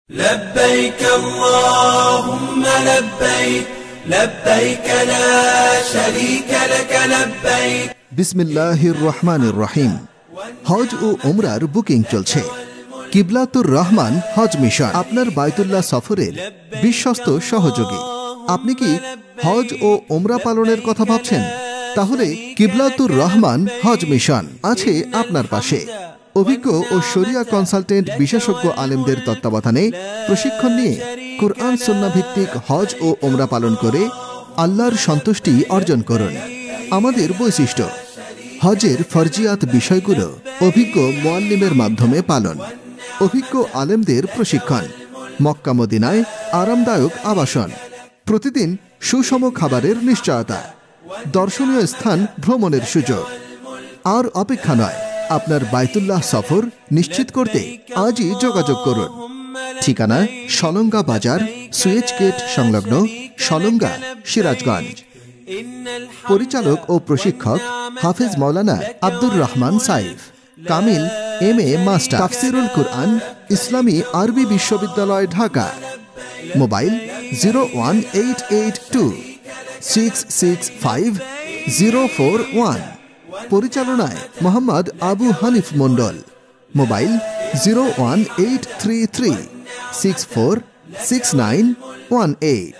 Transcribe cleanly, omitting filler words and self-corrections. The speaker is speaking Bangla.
لبيك اللهم لبيك لبيك لا شريك لك لبيك বিসমিল্লাহির রহমানির রহিম। হজ ও উমরার বুকিং চলছে। কিবলাতুর রহমান হজ মিশন আপনার বাইতুল্লাহ সফরের বিশ্বস্ত সহযোগী। আপনি কি হজ ও উমরা পালনের কথা ভাবছেন? তাহলে কিবলাতুর রহমান হজ মিশন আছে আপনার পাশে। অভিজ্ঞ ও শরিয়া কনসালটেন্ট বিশেষজ্ঞ আলেমদের তত্ত্বাবধানে প্রশিক্ষণ নিয়ে কুরআন সুন্নাহ ভিত্তিক হজ ও উমরা পালন করে আল্লাহর সন্তুষ্টি অর্জন করুন। আমাদের বৈশিষ্ট্য: হজের ফরজিয়াত বিষয়গুলো অভিজ্ঞ মুআল্লিমের মাধ্যমে পালন, অভিজ্ঞ আলেমদের প্রশিক্ষণ, মক্কা মদিনায় আরামদায়ক আবাসন, প্রতিদিন সুষম খাবারের নিশ্চয়তা, দর্শনীয় স্থান ভ্রমণের সুযোগ। আর অপেক্ষা নয়, আপনার বাইতুল্লাহ সফর নিশ্চিত করতে আজই যোগাযোগ করুন। ঠিকানা: সলঙ্গা বাজার, সুয়েজ গেট সংলগ্ন, সলঙ্গা, সিরাজগঞ্জ। পরিচালক ও প্রশিক্ষক: হাফেজ মাওলানা আব্দুর রহমান সাইফ, কামিল MA মাস্টার, তাফসিরুল কুরআন, ইসলামী আরবি বিশ্ববিদ্যালয়, ঢাকা। মোবাইল 01882665041। পরিচালনায় মোহাম্মদ আবু হানিফ মন্ডল। মোবাইল 01833646918।